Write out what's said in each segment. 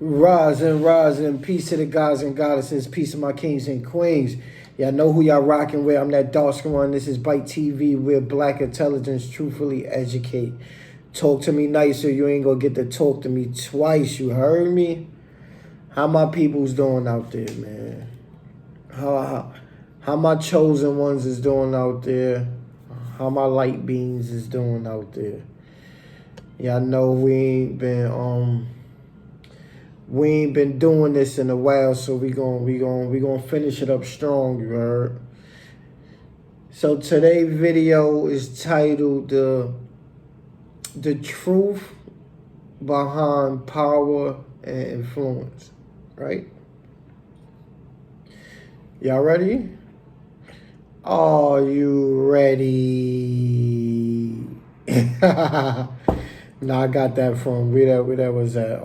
Rising, peace to the gods and goddesses, peace to my kings and queens. Y'all know who y'all rocking with. I'm that dark skin one. This is Bite TV with Black.intelligence, Truthfully Educate. Talk to me nice so you ain't gonna get to talk to me twice. You heard me? How my people's doing out there, man? How my chosen ones is doing out there? How my light beings is doing out there? Y'all know we ain't been doing this in a while, so we gonna finish it up strong, you heard? So today's video is titled the truth behind power and influence, right? Y'all ready? Are you ready? Nah, I got that from where that was at.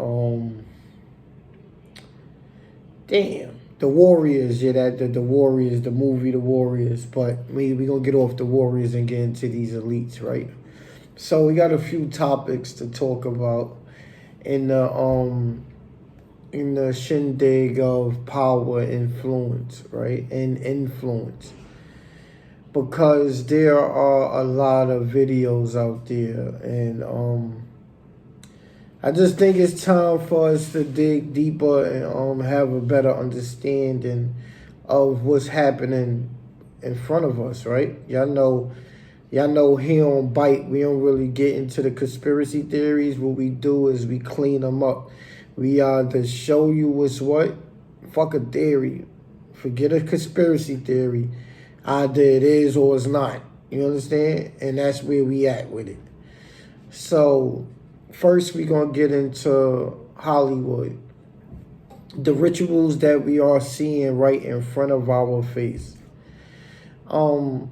Damn, the Warriors. Yeah, the Warriors, the movie, the Warriors. But we gonna get off the Warriors and get into these elites, right? So we got a few topics to talk about in the shindig of power, influence, right, and influence. Because there are a lot of videos out there, and I just think it's time for us to dig deeper and have a better understanding of what's happening in front of us, right? Y'all know here on Bite, we don't really get into the conspiracy theories. What we do is we clean them up. We to show you what's what. Fuck a theory. Forget a conspiracy theory. Either it is or it's not. You understand? And that's where we at with it. So first we gonna get into Hollywood. The rituals that we are seeing right in front of our face. And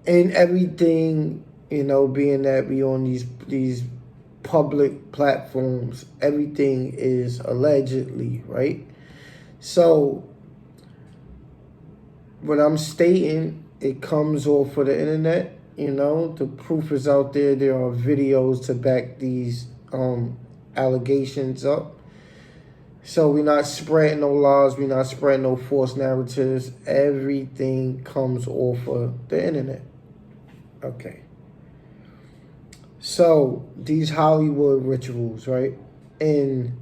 everything, being that we on these public platforms, everything is allegedly, right? So what I'm stating, it comes off of the internet. The proof is out there. There are videos to back these allegations up. So we're not spreading no lies. We're not spreading no false narratives. Everything comes off of the internet. Okay. So these Hollywood rituals, right? And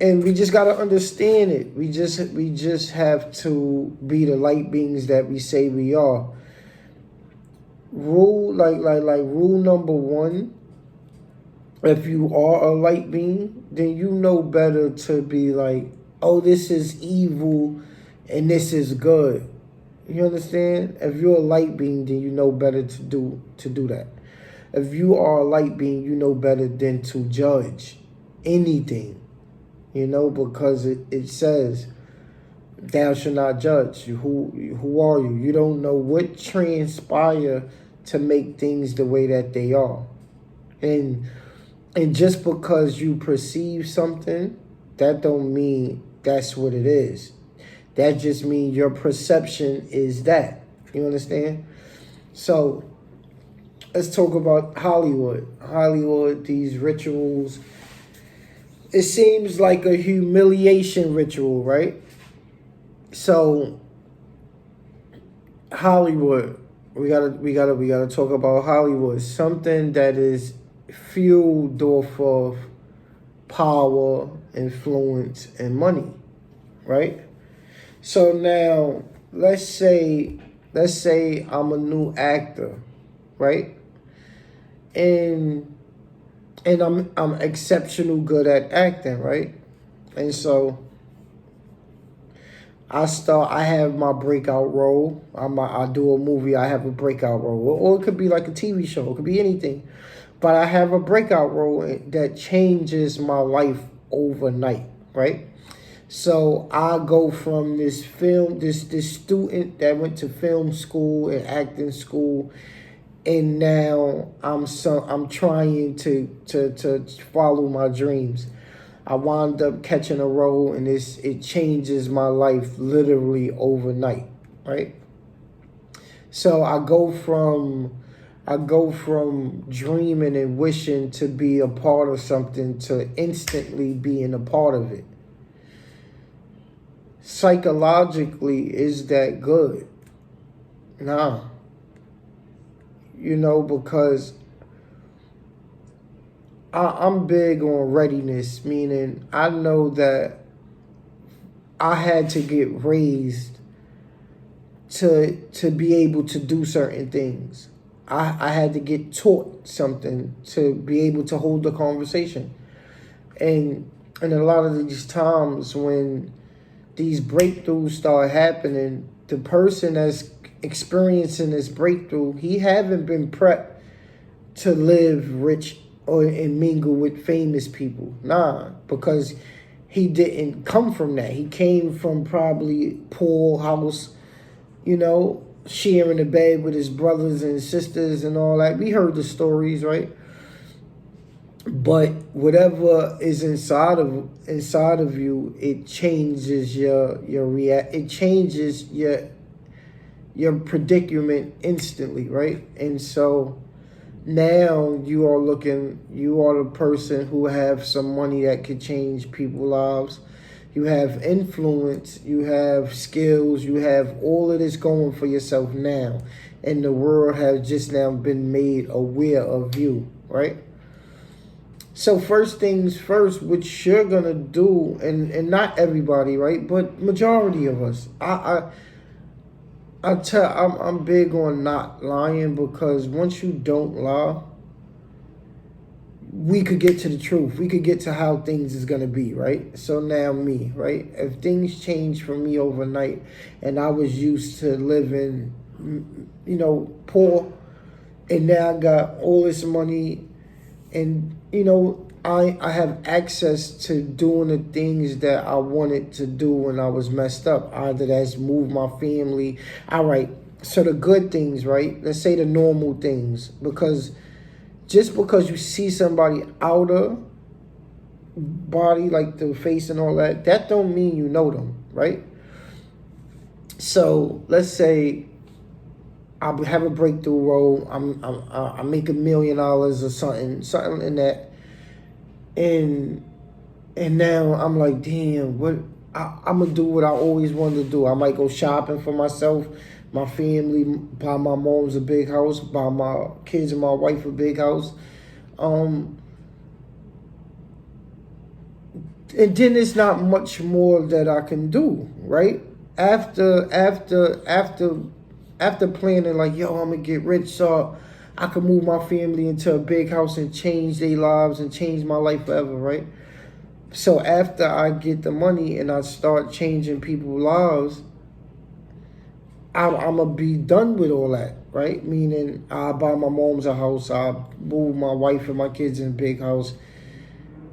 we just gotta understand it. We just have to be the light beings that we say we are. Rule rule number one. If you are a light being, then you know better to be like, oh, this is evil and this is good. You understand? If you're a light being, then you know better to do that. If you are a light being, you know better than to judge anything. Because it says, thou shalt not judge. Who are you? You don't know what transpire to make things the way that they are. And just because you perceive something, that don't mean that's what it is. That just means your perception is that. You understand? So let's talk about Hollywood. Hollywood, these rituals. It seems like a humiliation ritual, right? So Hollywood, we gotta talk about Hollywood. Something that is fueled off of power, influence, and money, right? So now let's say I'm a new actor, right? And I'm exceptional good at acting, right? And so I have my breakout role. I do a movie, I have a breakout role. Or it could be like a TV show, it could be anything. But I have a breakout role that changes my life overnight, right? So I go from this student that went to film school and acting school, and now I'm trying to follow my dreams. I wound up catching a role, and it changes my life literally overnight, right? So I go from I go from dreaming and wishing to be a part of something to instantly being a part of it. Psychologically, is that good? Nah. Because I'm big on readiness, meaning I know that I had to get raised to be able to do certain things. I had to get taught something to be able to hold the conversation. And a lot of these times when these breakthroughs start happening, the person that's experiencing this breakthrough, he haven't been prepped to live rich or and mingle with famous people. Nah, because he didn't come from that. He came from probably poor house, sharing a bed with his brothers and sisters and all that. We heard the stories, right? But whatever is inside of you, it changes it changes your predicament instantly, right? And so now you are the person who have some money that could change people's lives. You have influence, you have skills, you have all of this going for yourself now. And the world has just now been made aware of you, right? So first things first, what you're gonna do, and not everybody, right? But majority of us. I'm big on not lying, because once you don't lie, we could get to the truth. We could get to how things is gonna be, right? So now me, right? If things change for me overnight, and I was used to living, poor, and now I got all this money, and I have access to doing the things that I wanted to do when I was messed up. Either that's move my family. All right. So the good things, right? Let's say the normal things, because just because you see somebody outer body, like the face and all that, that don't mean you know them, right? So let's say I have a breakthrough role. I make $1 million or something in that, and now I'm like, damn, what I'm gonna do what I always wanted to do. I might go shopping for myself, my family, buy my moms a big house, buy my kids and my wife a big house, and then it's not much more that I can do, right? After planning, like, yo, I'm gonna get rich so I can move my family into a big house and change their lives and change my life forever, right? So after I get the money and I start changing people's lives, I'm gonna be done with all that, right? Meaning I buy my mom's a house, I move my wife and my kids in a big house,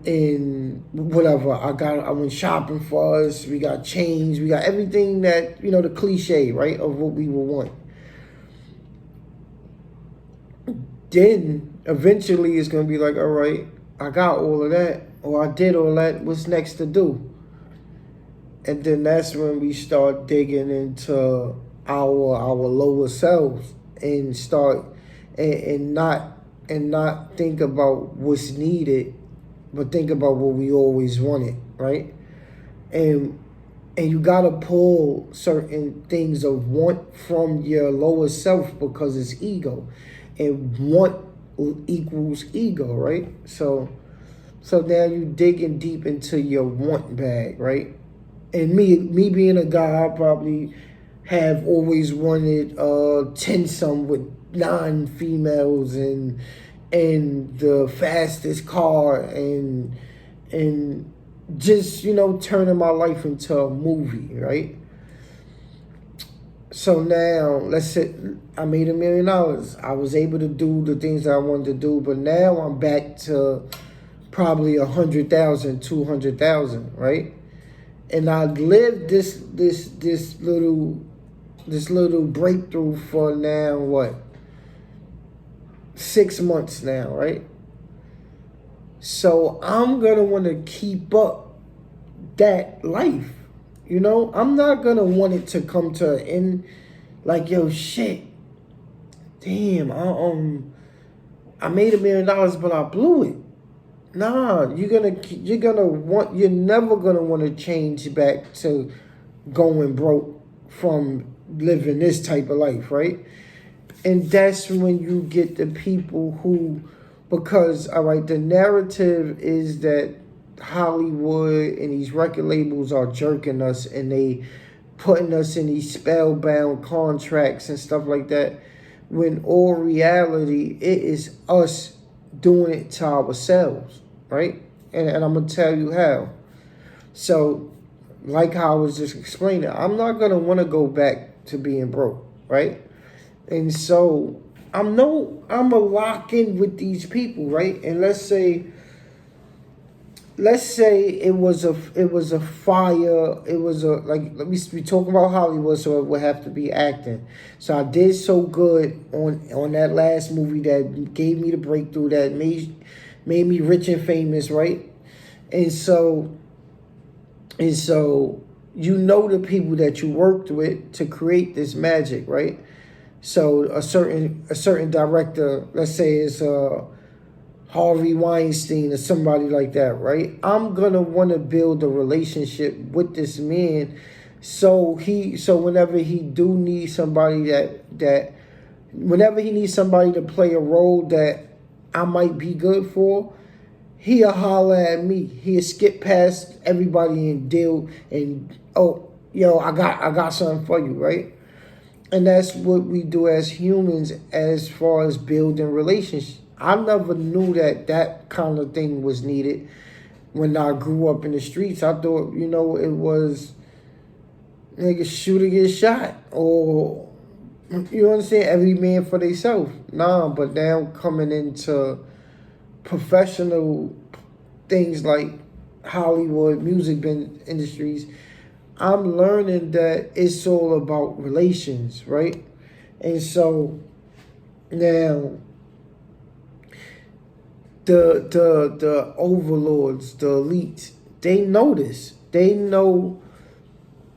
and whatever. I went shopping for us. We got change. We got everything that, the cliche, right, of what we would want. Then eventually it's gonna be like, all right, I got all of that, or I did all that. What's next to do? And then that's when we start digging into our lower selves and start and not think about what's needed, but think about what we always wanted, right? And you gotta pull certain things of want from your lower self, because it's ego, and want equals ego, right? So now you digging deep into your want bag, right? And me being a guy, I probably have always wanted 10 some with 9 females and the fastest car and just turning my life into a movie, right? So now let's say I made $1 million. I was able to do the things that I wanted to do, but now I'm back to probably 100,000, 200,000, right? And I lived this little breakthrough for now, what, 6 months now, right? So I'm gonna want to keep up that life, I'm not gonna want it to come to an end. Like, yo, shit, damn, I made $1 million, but I blew it. Nah, you're never gonna want to change back to going broke from living this type of life, right? And that's when you get the people who, because, all right, the narrative is that Hollywood and these record labels are jerking us and they putting us in these spellbound contracts and stuff like that, when all reality, it is us doing it to ourselves, right? And I'm going to tell you how. So, like how I was just explaining, I'm not going to want to go back to being broke, right? And so I'm a lock in with these people, right? And let's say it was a fire, it was a, like, let me be talking about Hollywood, so it would have to be acting. So I did so good on that last movie that gave me the breakthrough that made me rich and famous, right? And so you know the people that you worked with to create this magic, right? So a certain director, let's say it's Harvey Weinstein or somebody like that, right? I'm gonna want to build a relationship with this man, so whenever he do need somebody whenever he needs somebody to play a role that I might be good for, he'll holler at me. He'll skip past everybody and deal and, oh, yo, I got something for you, right? And that's what we do as humans as far as building relationships. I never knew that kind of thing was needed when I grew up in the streets. I thought, it was nigga shoot or get shot, or, you know what I'm saying, every man for themselves. Nah, but now coming into professional things like Hollywood, music industries, I'm learning that it's all about relations, right? And so now the overlords, the elites, they know this. They know,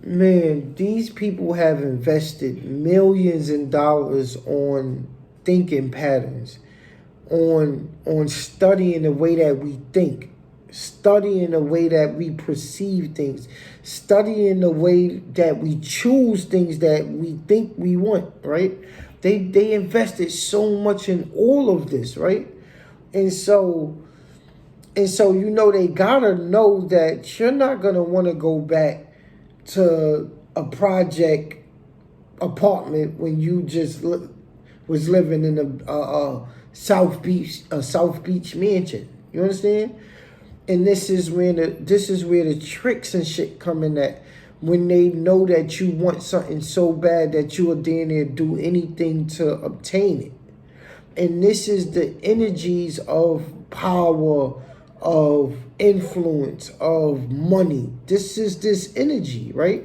man, these people have invested millions in dollars on thinking patterns, on studying the way that we think, studying the way that we perceive things, studying the way that we choose things that we think we want, right? They invested so much in all of this, right? And so they gotta know that you're not gonna want to go back to a project apartment when you just was living in a South Beach mansion. You understand? And this is where the tricks and shit come in at, when they know that you want something so bad that you will then there do anything to obtain it. And this is the energies of power, of influence, of money. This is this energy, right?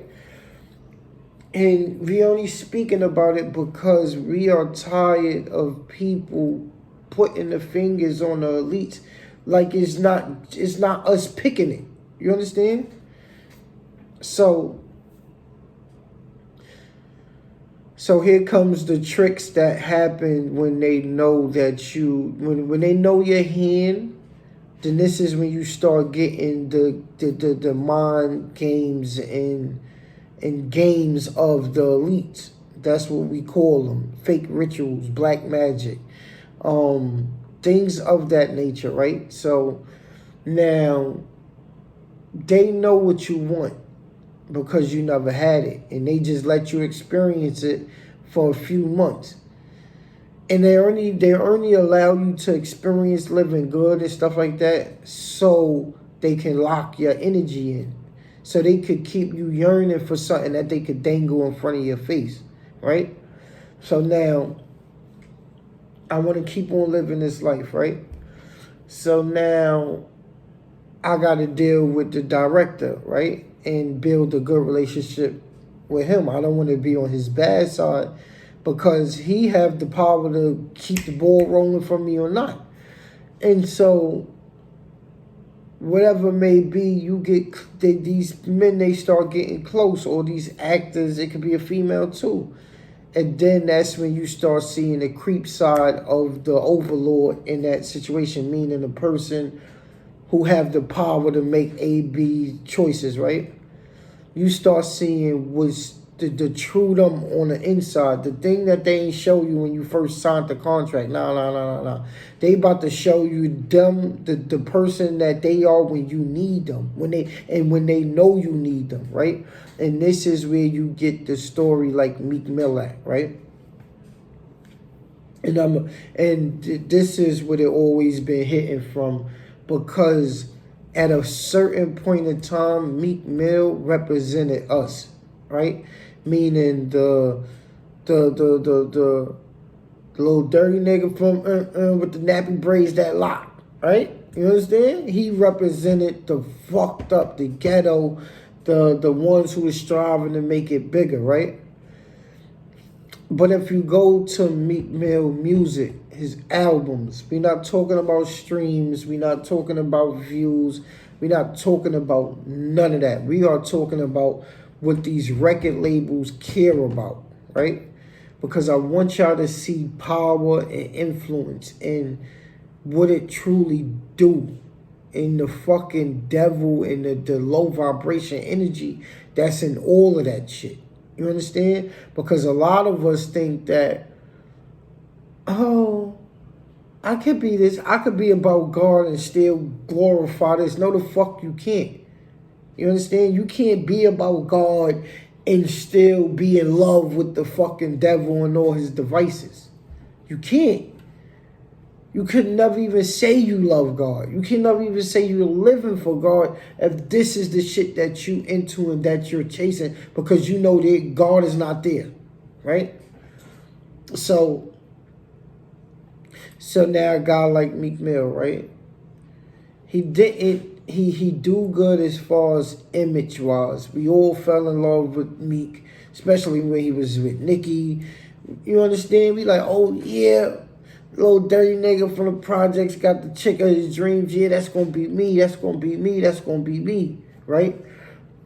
And we only speaking about it because we are tired of people putting the fingers on the elites like it's not us picking it. You understand? So here comes the tricks that happen when they know that when they know your hand, then this is when you start getting the mind games and games of the elites. That's what we call them. Fake rituals, black magic, things of that nature, right? So now they know what you want because you never had it, and they just let you experience it for a few months. And they only allow you to experience living good and stuff like that so they can lock your energy in. So they could keep you yearning for something that they could dangle in front of your face, right? So now I want to keep on living this life, right? So now I got to deal with the director, right? And build a good relationship with him. I don't want to be on his bad side because he have the power to keep the ball rolling for me or not. And so whatever may be, these men, they start getting close, or these actors, it could be a female too. And then that's when you start seeing the creep side of the overlord in that situation, meaning the person who have the power to make A, B choices, right? You start seeing what's the true them on the inside, the thing that they ain't show you when you first signed the contract. Nah. They about to show you them, the person that they are when you need them, when they know you need them, right? And this is where you get the story like Meek Mill at, right? And this is what it always been hitting from, because at a certain point in time, Meek Mill represented us, right? Meaning the little dirty nigga from with the nappy braids that lock, right? You understand? He represented the fucked up, the ghetto, the ones who was striving to make it bigger, right? But if you go to Meek Mill music, his albums, we're not talking about streams, we're not talking about views, we're not talking about none of that. We are talking about what these record labels care about, right? Because I want y'all to see power and influence and what it truly do in the fucking devil and the low vibration energy that's in all of that shit. You understand? Because a lot of us think that, oh, I could be this, I could be about God and still glorify this. No, the fuck you can't. You understand? You can't be about God and still be in love with the fucking devil and all his devices. You can't. You could never even say you love God. You can never even say you're living for God if this is the shit that you into and that you're chasing, because you know that God is not there, right? So now a guy like Meek Mill, right? He do good as far as image wise. We all fell in love with Meek, especially when he was with Nicki. You understand? We like, oh yeah, little dirty nigga from the projects got the chick of his dreams. Yeah, that's gonna be me. That's gonna be me. That's gonna be me. Right?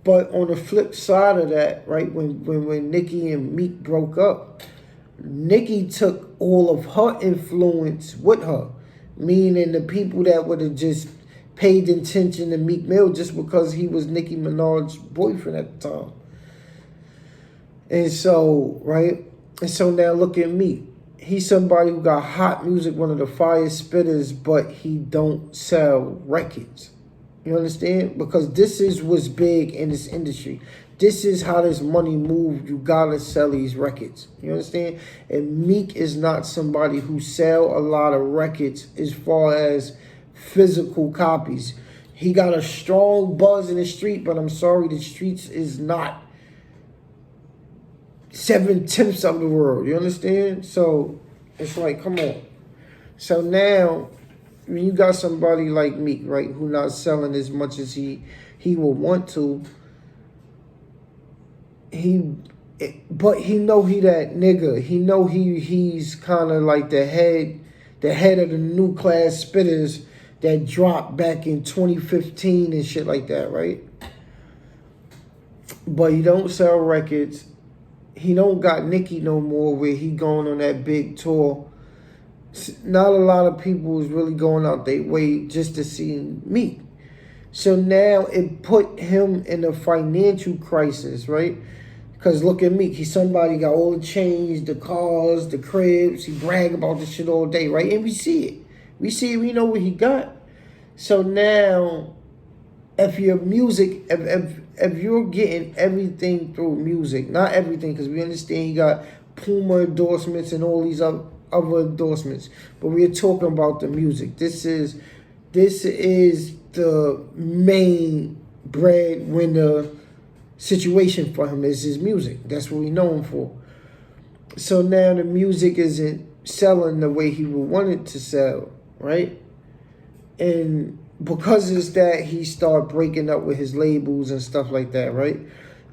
But on the flip side of that, right, when Nicki and Meek broke up, Nicki took all of her influence with her, meaning the people that would have just paid attention to Meek Mill just because he was Nicki Minaj's boyfriend at the time. And so, right? And so now look at Meek. He's somebody who got hot music, one of the fire spitters, but he don't sell records. You understand? Because this is what's big in this industry. This is how this money moves. You gotta sell these records. You understand? And Meek is not somebody who sell a lot of records as far as physical copies. He got a strong buzz in the street, but I'm sorry, the streets is not 7/10 of the world. You understand? So it's like, come on. So now, when you got somebody like Meek, right, who not selling as much as he will want to, but he know he that nigga. He know he's kind of like the head of the new class spitters that dropped back in 2015 and shit like that, right? But he don't sell records. He don't got Nicki no more where he going on that big tour. Not a lot of people is really going out their way just to see Meek. So now it put him in a financial crisis, right? Because look at Meek. He's somebody got all the chains, the cars, the cribs. He brag about this shit all day, right? And we see it. We know what he got. So now, if your music, if you're getting everything through music, not everything, because we understand you got Puma endorsements and all these other endorsements, but we're talking about the music. This is the main breadwinner situation for him, is his music. That's what we know him for. So now the music isn't selling the way he would want it to sell, right? And because it's that, he started breaking up with his labels and stuff like that, right?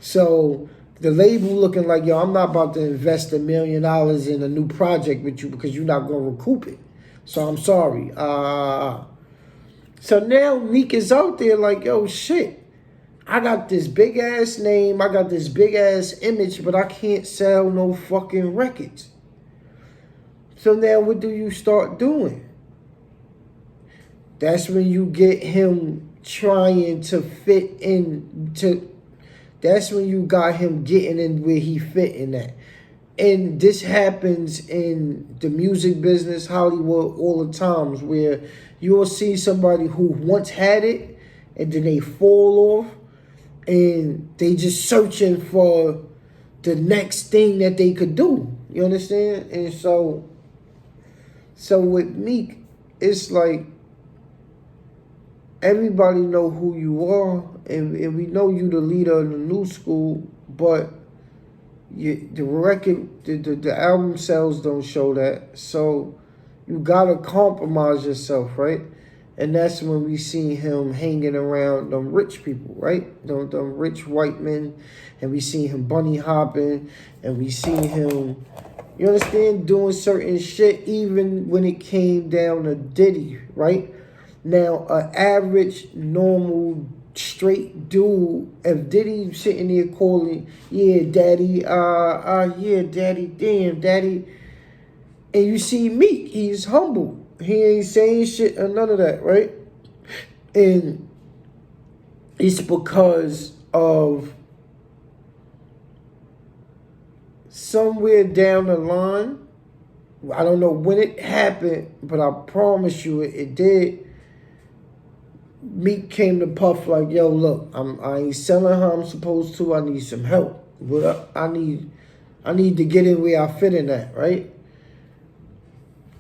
So the label looking like, yo, I'm not about to invest $1 million in a new project with you because you're not going to recoup it. So I'm sorry. So now Meek is out there like, yo, shit, I got this big ass name, I got this big ass image, but I can't sell no fucking records. So now what do you start doing? That's when you get him trying to fit into, that's when you got him getting in where he fit in at. And this happens in the music business, Hollywood, all the times, where you will see somebody who once had it and then they fall off and they just searching for the next thing that they could do. You understand? And so with Meek, it's like everybody know who you are, and we know you the leader of the new school, but the record, the album sales don't show that. So you gotta compromise yourself, right? And that's when we see him hanging around them rich people, right? Them rich white men, and we see him bunny hopping, and we see him, you understand, doing certain shit even when it came down to Diddy, right? Now, an average, normal, straight dude, if Diddy sitting there calling, yeah, daddy, yeah, daddy, damn, daddy, and you see Meek, he's humble. He ain't saying shit or none of that, right? And it's because of somewhere down the line, I don't know when it happened, but I promise you it did. Meek came to Puff like, yo, look, I ain't selling how I'm supposed to. I need some help. But I need to get in where I fit in at, right?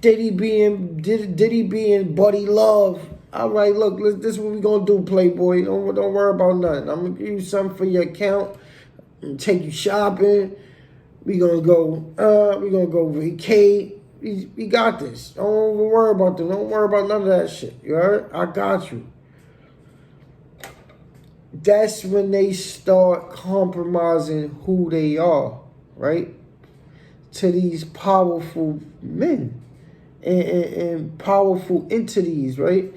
Diddy being Buddy Love. All right, look, this is what we gonna do, Playboy. Don't worry about nothing. I'm gonna give you something for your account. I'm gonna take you shopping. We gonna go vacate. We got this. Don't worry about them. Don't worry about none of that shit. You heard? I got you. That's when they start compromising who they are, right? To these powerful men and powerful entities, right?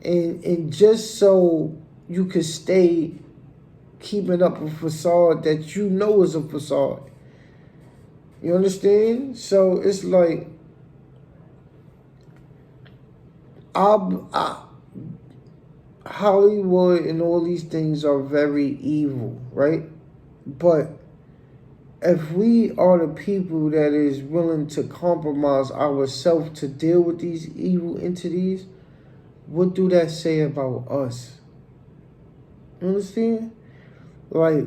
And just so you could stay keeping up a facade that you know is a facade. You understand? So it's like Hollywood and all these things are very evil, right? But if we are the people that is willing to compromise ourselves to deal with these evil entities, what do that say about us? You understand? Like,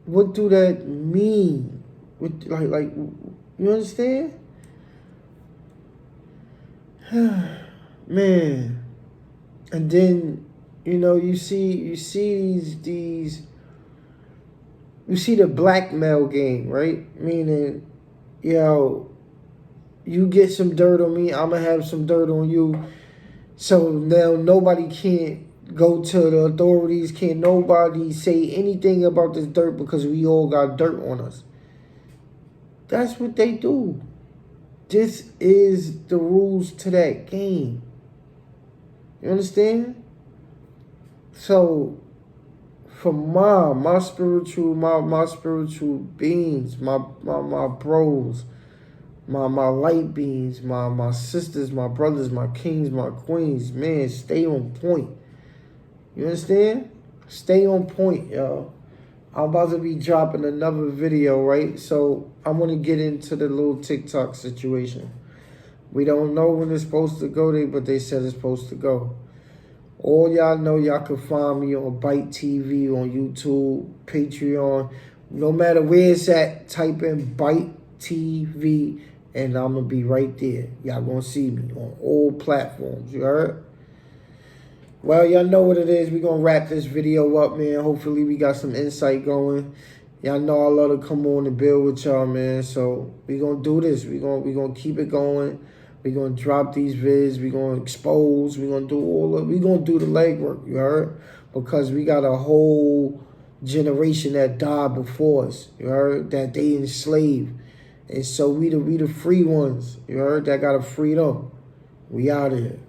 what do that mean? Like, you understand? Man. And then, you see these you see the blackmail game, right? Meaning, you get some dirt on me, I'm gonna have some dirt on you. So now nobody can't go to the authorities, can't nobody say anything about this dirt because we all got dirt on us. That's what they do. This is the rules to that game. You understand? So for my spiritual beings, my bros, my light beings, my sisters, my brothers, my kings, my queens, man, stay on point. You understand? Stay on point, y'all. I'm about to be dropping another video, right? So I'm going to get into the little TikTok situation. We don't know when it's supposed to go there, but they said it's supposed to go. All y'all know, y'all can find me on Byte TV, on YouTube, Patreon. No matter where it's at, type in Byte TV, and I'm going to be right there. Y'all going to see me on all platforms. You heard? Well, y'all know what it is. We're going to wrap this video up, man. Hopefully, we got some insight going. Y'all know I love to come on and build with y'all, man. So, we're going to do this. We're going to keep it going. We're going to drop these vids. We're going to expose. We're going to do we're going to do the legwork, you heard? Because we got a whole generation that died before us, you heard? That they enslaved. And so we the free ones, you heard? That got to free them. We out of here.